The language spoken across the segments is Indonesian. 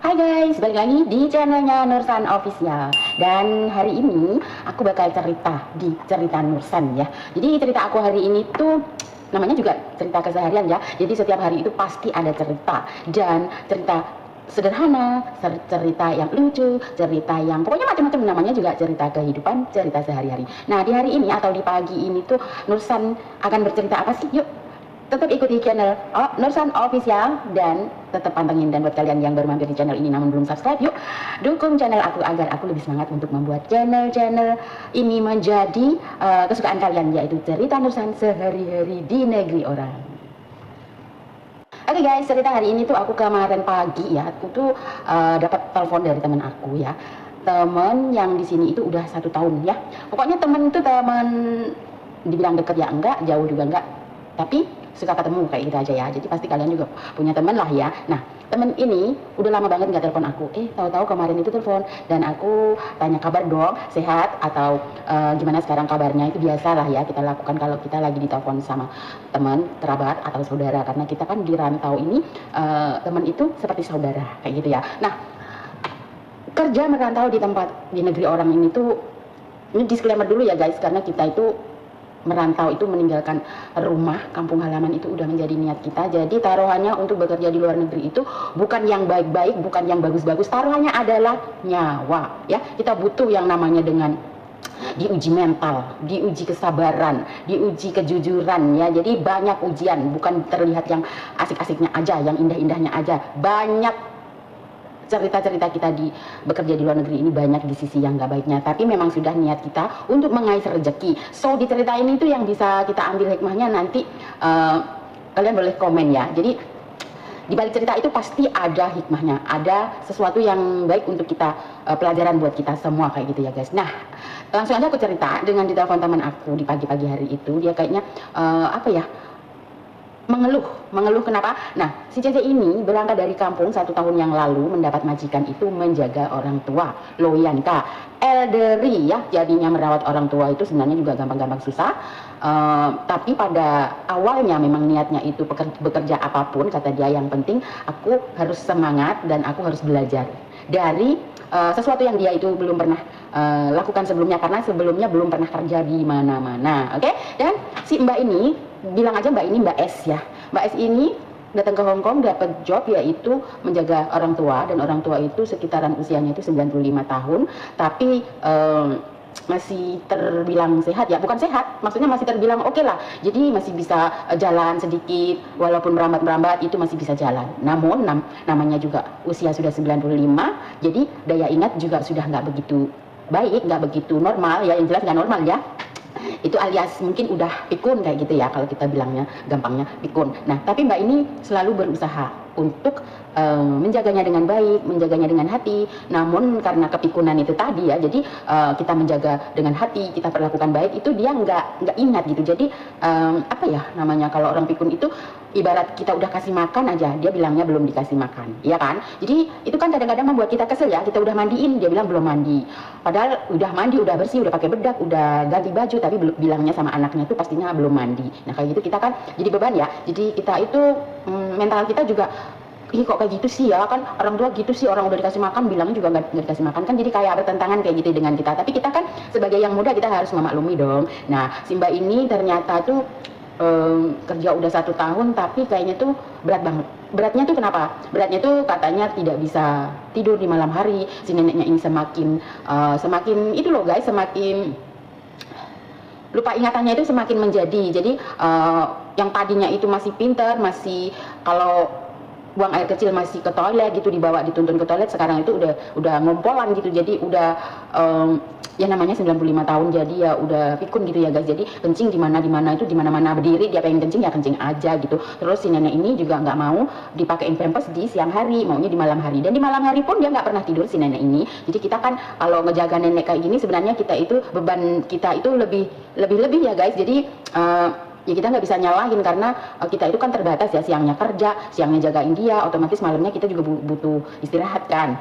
Hai guys, balik lagi di channelnya Nursan Official. Dan hari ini aku bakal cerita di cerita Nursan ya. Jadi cerita aku hari ini tuh namanya juga cerita keseharian ya. Jadi setiap hari itu pasti ada cerita. Dan cerita sederhana, cerita yang lucu, cerita yang pokoknya macam-macam, namanya juga cerita kehidupan, cerita sehari-hari. Nah di hari ini atau di pagi ini tuh Nursan akan bercerita apa sih? Yuk tetap ikuti channel Nursan Official dan tetap pantengin. Dan buat kalian yang baru mampir di channel ini namun belum subscribe, yuk dukung channel aku agar aku lebih semangat untuk membuat channel ini menjadi kesukaan kalian, yaitu cerita Nursan sehari-hari di negeri orang. Oke guys, cerita hari ini tuh aku kemarin pagi ya, aku tuh dapat telepon dari teman aku ya. Temen yang di sini itu udah 1 tahun ya. Pokoknya temen itu temen dibilang deket ya enggak, jauh juga enggak, tapi suka ketemu kayak gitu aja ya. Jadi pasti kalian juga punya teman lah ya. Nah temen ini udah lama banget nggak telepon aku. Tahu-tahu kemarin itu telepon dan aku tanya kabar dong, sehat atau gimana sekarang kabarnya. Itu biasa lah ya kita lakukan kalau kita lagi ditelepon sama teman, kerabat atau saudara, karena kita kan di rantau ini teman itu seperti saudara kayak gitu ya. Nah kerja merantau di tempat di negeri orang ini tuh, ini disclaimer dulu ya guys, karena kita itu merantau itu meninggalkan rumah, kampung halaman itu udah menjadi niat kita. Jadi taruhannya untuk bekerja di luar negeri itu bukan yang baik-baik, bukan yang bagus-bagus, taruhannya adalah nyawa ya. Kita butuh yang namanya dengan diuji mental, diuji kesabaran, diuji kejujuran ya. Jadi banyak ujian, bukan terlihat yang asik-asiknya aja, yang indah-indahnya aja. Banyak cerita-cerita kita di bekerja di luar negeri ini, banyak di sisi yang gak baiknya, tapi memang sudah niat kita untuk mengais rezeki. So di cerita ini tuh yang bisa kita ambil hikmahnya, nanti kalian boleh komen ya. Jadi di balik cerita itu pasti ada hikmahnya, ada sesuatu yang baik untuk kita, pelajaran buat kita semua kayak gitu ya guys. Nah langsung aja aku cerita dengan ditelepon teman aku di pagi-pagi hari itu. Dia kayaknya apa ya, mengeluh kenapa? Nah si Cece ini berangkat dari kampung 1 tahun yang lalu, mendapat majikan itu menjaga orang tua, loyanka, elderly ya. Jadinya merawat orang tua itu sebenarnya juga gampang-gampang susah, tapi pada awalnya memang niatnya itu bekerja apapun, kata dia, yang penting aku harus semangat dan aku harus belajar dari sesuatu yang dia itu belum pernah lakukan sebelumnya, karena sebelumnya belum pernah kerja di mana-mana. Oke? Dan si Mbak ini, bilang aja Mbak ini Mbak S ya. Mbak S ini datang ke Hong Kong, dapat job yaitu menjaga orang tua, dan orang tua itu sekitaran usianya itu 95 tahun, tapi masih terbilang sehat ya, bukan sehat, maksudnya masih terbilang oke lah. Jadi masih bisa jalan sedikit, walaupun merambat-merambat itu masih bisa jalan. Namun namanya juga usia sudah 95, jadi daya ingat juga sudah nggak begitu baik, nggak begitu normal ya, yang jelas nggak normal ya. Itu alias mungkin udah pikun kayak gitu ya, kalau kita bilangnya gampangnya pikun. Nah tapi Mbak ini selalu berusaha untuk menjaganya dengan baik, menjaganya dengan hati. Namun karena kepikunan itu tadi ya, jadi kita menjaga dengan hati, kita perlakukan baik, itu dia nggak ingat gitu. Jadi apa ya namanya, kalau orang pikun itu ibarat kita udah kasih makan aja, dia bilangnya belum dikasih makan, ya kan? Jadi itu kan kadang-kadang membuat kita kesel ya. Kita udah mandiin, dia bilang belum mandi, padahal udah mandi, udah bersih, udah pakai bedak, udah ganti baju, tapi belum, bilangnya sama anaknya tuh pastinya belum mandi. Nah kayak gitu kita kan jadi beban ya. Jadi kita itu mental kita juga, ih kok kayak gitu sih ya, kan orang tua gitu sih, orang udah dikasih makan bilangnya juga nggak dikasih makan, kan jadi kayak bertentangan kayak gitu dengan kita. Tapi kita kan sebagai yang muda kita harus memaklumi dong. Nah si Mbak ini ternyata tuh kerja udah 1 tahun, tapi kayaknya tuh berat banget. Beratnya tuh kenapa? Beratnya tuh katanya tidak bisa tidur di malam hari. Si neneknya ini semakin itu loh guys, semakin lupa ingatannya itu semakin menjadi. Jadi yang tadinya itu masih pinter, masih kalau buang air kecil masih ke toilet gitu, dibawa dituntun ke toilet, sekarang itu udah ngompolan gitu. Jadi udah ya namanya 95 tahun, jadi ya udah pikun gitu ya guys. Jadi kencing di mana itu, di mana-mana berdiri, dia pengen kencing ya kencing aja gitu. Terus si nenek ini juga nggak mau dipakein pampers di siang hari, maunya di malam hari. Dan di malam hari pun dia nggak pernah tidur si nenek ini. Jadi kita kan kalau ngejaga nenek kayak gini, sebenarnya kita itu beban kita itu lebih ya guys. Jadi ya kita nggak bisa nyalahin, karena kita itu kan terbatas ya, siangnya kerja, siangnya jagain dia, otomatis malamnya kita juga butuh istirahat kan.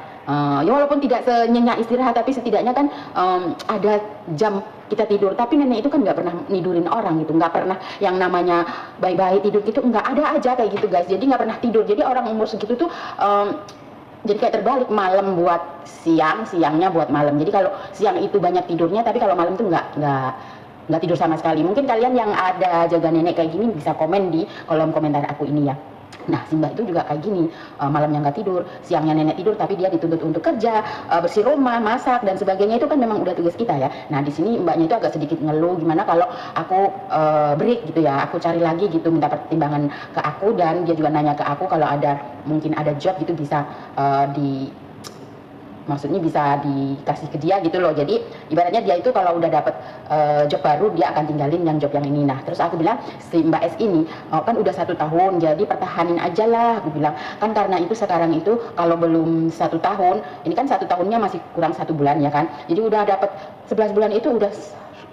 Ya walaupun tidak senyenyak istirahat, tapi setidaknya kan ada jam kita tidur. Tapi nenek itu kan nggak pernah nidurin orang gitu, nggak pernah yang namanya bye-bye tidur gitu, nggak ada aja kayak gitu guys. Jadi nggak pernah tidur. Jadi orang umur segitu tuh jadi kayak terbalik, malam buat siang, siangnya buat malam. Jadi kalau siang itu banyak tidurnya, tapi kalau malam tuh nggak tidur sama sekali. Mungkin kalian yang ada jaga nenek kayak gini bisa komen di kolom komentar aku ini ya. Nah, si Mbak itu juga kayak gini, malamnya nggak tidur, siangnya nenek tidur, tapi dia dituntut untuk kerja, bersih rumah, masak dan sebagainya. Itu kan memang udah tugas kita ya. Nah, di sini Mbaknya itu agak sedikit ngeluh, gimana kalau aku break gitu ya, aku cari lagi gitu, minta pertimbangan ke aku, dan dia juga nanya ke aku kalau ada mungkin ada job gitu bisa maksudnya bisa dikasih ke dia gitu loh. Jadi ibaratnya dia itu kalau udah dapet job baru, dia akan tinggalin yang job yang ini. Nah, terus aku bilang, si Mbak S ini kan udah 1 tahun, jadi pertahanin aja lah, aku bilang. Kan karena itu sekarang itu kalau belum 1 tahun, ini kan 1 tahunnya masih kurang 1 bulan ya kan, jadi udah dapet 11 bulan, itu udah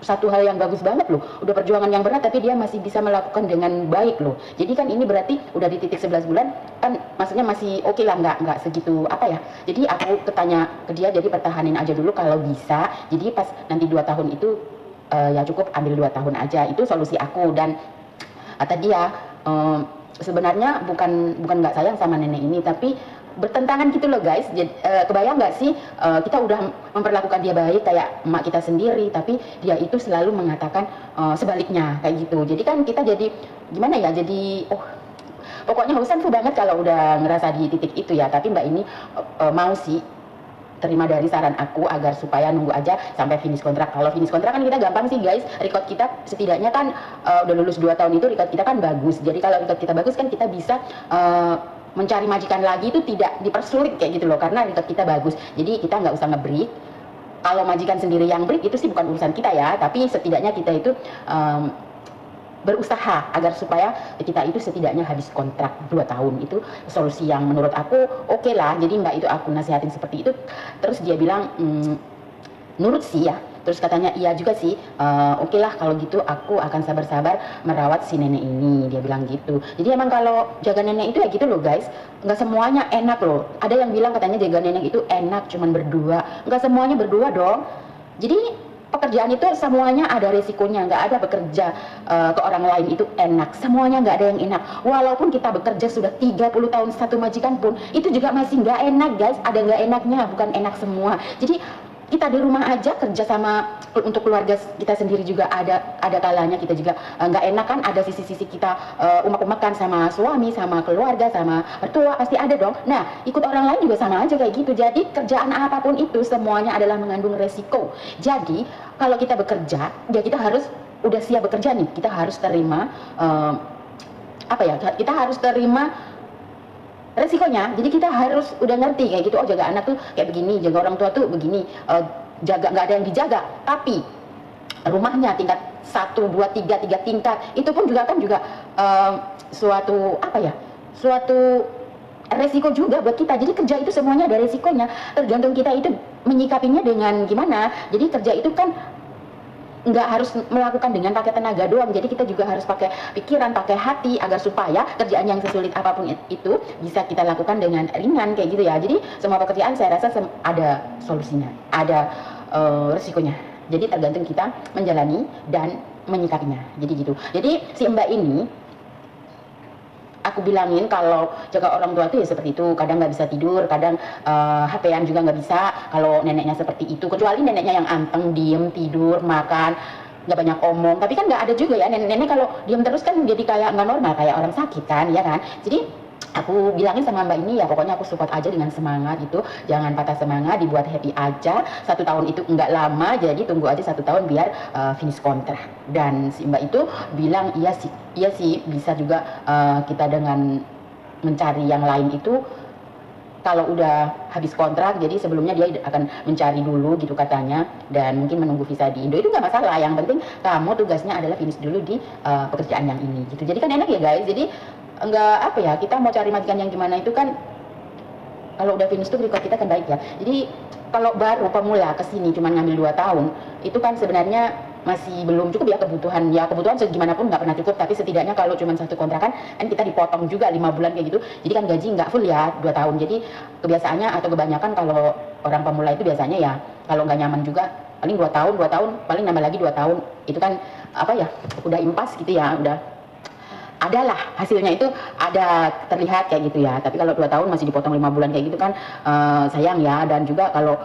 satu hal yang bagus banget loh. Udah perjuangan yang berat tapi dia masih bisa melakukan dengan baik loh. Jadi kan ini berarti udah di titik 11 bulan kan, maksudnya masih oke lah, nggak segitu apa ya. Jadi aku ketanya ke dia, jadi pertahanin aja dulu kalau bisa. Jadi pas nanti 2 tahun itu ya cukup ambil 2 tahun aja. Itu solusi aku. Dan kata dia sebenarnya bukan nggak sayang sama nenek ini, tapi bertentangan gitu loh guys. Jadi, kebayang nggak sih, kita udah memperlakukan dia baik kayak emak kita sendiri, tapi dia itu selalu mengatakan sebaliknya kayak gitu. Jadi kan kita jadi gimana ya, jadi pokoknya Husan tuh banget kalau udah ngerasa di titik itu ya. Tapi Mbak ini mau sih terima dari saran aku agar supaya nunggu aja sampai finish kontrak. Kalau finish kontrak kan kita gampang sih guys, record kita setidaknya kan udah lulus 2 tahun itu record kita kan bagus. Jadi kalau record kita bagus kan kita bisa mencari majikan lagi itu tidak dipersulit kayak gitu loh, karena record kita bagus. Jadi kita nggak usah nge-break. Kalau majikan sendiri yang break itu sih bukan urusan kita ya, tapi setidaknya kita itu berusaha agar supaya kita itu setidaknya habis kontrak 2 tahun. Itu solusi yang menurut aku oke lah. Jadi Mbak itu aku nasihatin seperti itu. Terus dia bilang nurut sih ya. Terus katanya iya juga sih, oke lah kalau gitu aku akan sabar-sabar merawat si nenek ini, dia bilang gitu. Jadi emang kalau jaga nenek itu ya gitu loh guys, nggak semuanya enak loh. Ada yang bilang katanya jaga nenek itu enak cuman berdua, nggak semuanya berdua dong. Jadi pekerjaan itu semuanya ada resikonya, nggak ada bekerja ke orang lain itu enak, semuanya nggak ada yang enak. Walaupun kita bekerja sudah 30 tahun satu majikan pun, itu juga masih nggak enak guys, ada nggak enaknya, bukan enak semua. Jadi kita di rumah aja kerja sama untuk keluarga kita sendiri juga ada kalanya kita juga nggak enak kan, ada sisi-sisi kita umak-umakan sama suami, sama keluarga, sama mertua, pasti ada dong. Nah, ikut orang lain juga sama aja kayak gitu. Jadi kerjaan apapun itu semuanya adalah mengandung resiko. Jadi kalau kita bekerja, ya kita harus udah siap bekerja nih, kita harus terima kita harus terima resikonya. Jadi kita harus udah ngerti kayak gitu, oh jaga anak tuh kayak begini, jaga orang tua tuh begini, jaga nggak ada yang dijaga, tapi rumahnya tingkat 1, 2, 3 tingkat itu pun juga kan juga suatu resiko juga buat kita. Jadi kerja itu semuanya ada resikonya, tergantung kita itu menyikapinya dengan gimana. Jadi kerja itu kan nggak harus melakukan dengan pakai tenaga doang, jadi kita juga harus pakai pikiran, pakai hati, agar supaya kerjaan yang sesulit apapun itu bisa kita lakukan dengan ringan kayak gitu ya. Jadi semua pekerjaan saya rasa ada solusinya, ada resikonya. Jadi tergantung kita menjalani dan menyikapinya. Jadi gitu. Jadi si Mbak ini aku bilangin kalau jaga orang tua itu ya seperti itu, kadang nggak bisa tidur, kadang HP-an juga nggak bisa kalau neneknya seperti itu, kecuali neneknya yang anteng, diem, tidur, makan, nggak banyak omong. Tapi kan nggak ada juga ya nenek-nenek kalau diem terus kan jadi kayak nggak normal, kayak orang sakit kan, ya kan. Jadi aku bilangin sama Mbak ini ya, pokoknya aku support aja dengan semangat itu, jangan patah semangat, dibuat happy aja. 1 tahun itu enggak lama, jadi tunggu aja 1 tahun biar finish kontrak. Dan si Mbak itu bilang iya sih bisa juga kita dengan mencari yang lain itu kalau udah habis kontrak. Jadi sebelumnya dia akan mencari dulu gitu katanya, dan mungkin menunggu visa di Indo itu nggak masalah. Yang penting kamu tugasnya adalah finish dulu di pekerjaan yang ini gitu. Jadi kan enak ya guys. Jadi enggak kita mau cari majikan yang gimana itu kan kalau udah finish tuh record kita kan baik ya. Jadi kalau baru pemula kesini cuma ngambil 2 tahun itu kan sebenarnya masih belum cukup ya kebutuhan segimana pun nggak pernah cukup, tapi setidaknya kalau cuma 1 kontrakan kan kita dipotong juga 5 bulan kayak gitu, jadi kan gaji nggak full ya 2 tahun. Jadi kebiasaannya atau kebanyakan kalau orang pemula itu biasanya ya kalau nggak nyaman juga paling 2 tahun paling nambah lagi 2 tahun, itu kan udah impas gitu ya, udah adalah hasilnya itu ada terlihat kayak gitu ya. Tapi kalau 2 tahun masih dipotong 5 bulan kayak gitu kan sayang ya. Dan juga kalau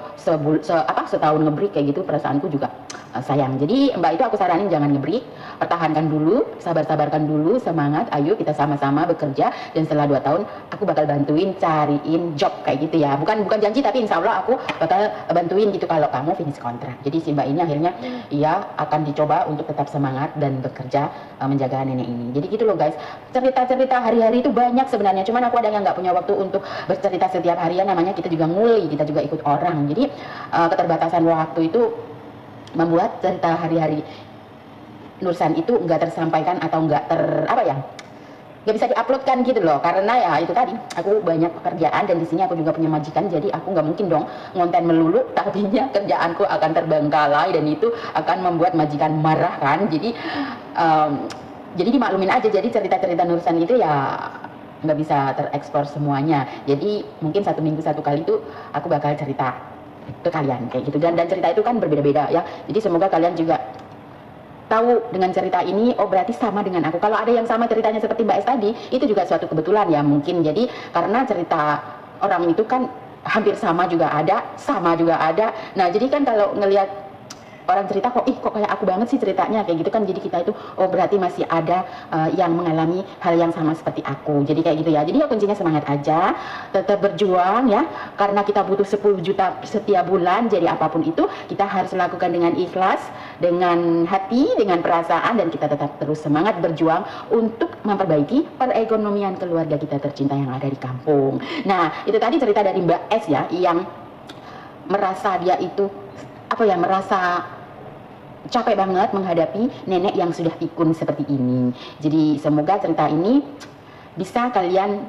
setahun ngebreak kayak gitu perasaanku juga sayang. Jadi Mbak itu aku saranin jangan ngebreak, pertahankan dulu, sabar-sabarkan dulu, semangat, ayo kita sama-sama bekerja. Dan setelah 2 tahun aku bakal bantuin cariin job kayak gitu ya. Bukan janji, tapi insya Allah aku bakal bantuin gitu kalau kamu finish kontrak. Jadi si Mbak ini akhirnya ia akan dicoba untuk tetap semangat dan bekerja menjaga nenek ini. Jadi gitu loh guys, cerita-cerita hari-hari itu banyak sebenarnya, cuman aku ada yang nggak punya waktu untuk bercerita setiap harian, namanya kita juga nguli, kita juga ikut orang. Jadi keterbatasan waktu itu membuat cerita hari-hari Nursan itu nggak tersampaikan atau nggak nggak bisa diuploadkan gitu loh, karena ya itu tadi aku banyak pekerjaan dan di sini aku juga punya majikan, jadi aku nggak mungkin dong ngonten melulu, tadinya kerjaanku akan terbengkalai dan itu akan membuat majikan marah kan. Jadi dimaklumin aja, jadi cerita-cerita Nursan itu ya nggak bisa terekspor semuanya. Jadi mungkin 1 minggu 1 kali itu aku bakal cerita ke kalian kayak gitu, dan cerita itu kan berbeda-beda ya. Jadi semoga kalian juga tahu dengan cerita ini, oh berarti sama dengan aku. Kalau ada yang sama ceritanya seperti Mbak S tadi, itu juga suatu kebetulan ya mungkin. Jadi karena cerita orang itu kan hampir sama juga ada. Nah jadi kan kalau ngelihat orang cerita kok kayak aku banget sih ceritanya kayak gitu kan, jadi kita itu oh berarti masih ada yang mengalami hal yang sama seperti aku. Jadi kayak gitu ya. Jadi ya kuncinya semangat aja, tetap berjuang ya, karena kita butuh 10 juta setiap bulan. Jadi apapun itu kita harus lakukan dengan ikhlas, dengan hati, dengan perasaan, dan kita tetap terus semangat berjuang untuk memperbaiki perekonomian keluarga kita tercinta yang ada di kampung. Nah itu tadi cerita dari Mbak S ya, yang merasa dia itu merasa capek banget menghadapi nenek yang sudah pikun seperti ini. Jadi semoga cerita ini bisa kalian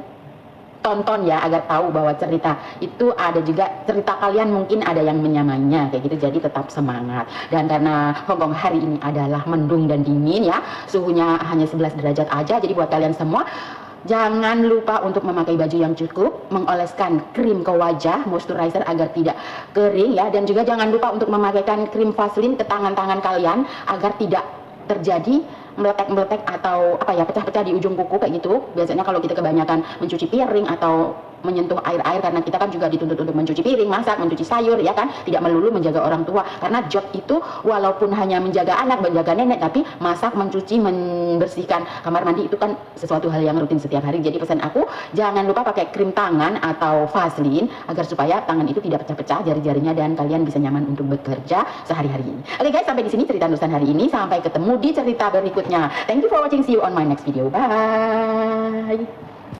tonton ya, agar tahu bahwa cerita itu ada juga cerita kalian mungkin ada yang menyamainya kayak gitu. Jadi tetap semangat. Dan karena Hongkong hari ini adalah mendung dan dingin ya, suhunya hanya 11 derajat aja. Jadi buat kalian semua, jangan lupa untuk memakai baju yang cukup, mengoleskan krim ke wajah, moisturizer agar tidak kering ya, dan juga jangan lupa untuk memakaikan krim Vaseline ke tangan-tangan kalian agar tidak terjadi meletek-meletek atau pecah-pecah di ujung kuku kayak gitu. Biasanya kalau kita kebanyakan mencuci piring atau menyentuh air-air, karena kita kan juga dituntut untuk mencuci piring, masak, mencuci sayur ya kan, tidak melulu menjaga orang tua. Karena job itu walaupun hanya menjaga anak, menjaga nenek, tapi masak, mencuci, membersihkan kamar mandi itu kan sesuatu hal yang rutin setiap hari. Jadi pesan aku, jangan lupa pakai krim tangan atau Vaseline agar supaya tangan itu tidak pecah-pecah jari-jarinya dan kalian bisa nyaman untuk bekerja sehari-hari ini. Oke guys, sampai di sini cerita Nursan hari ini. Sampai ketemu di cerita berikutnya. Thank you for watching. See you on my next video. Bye.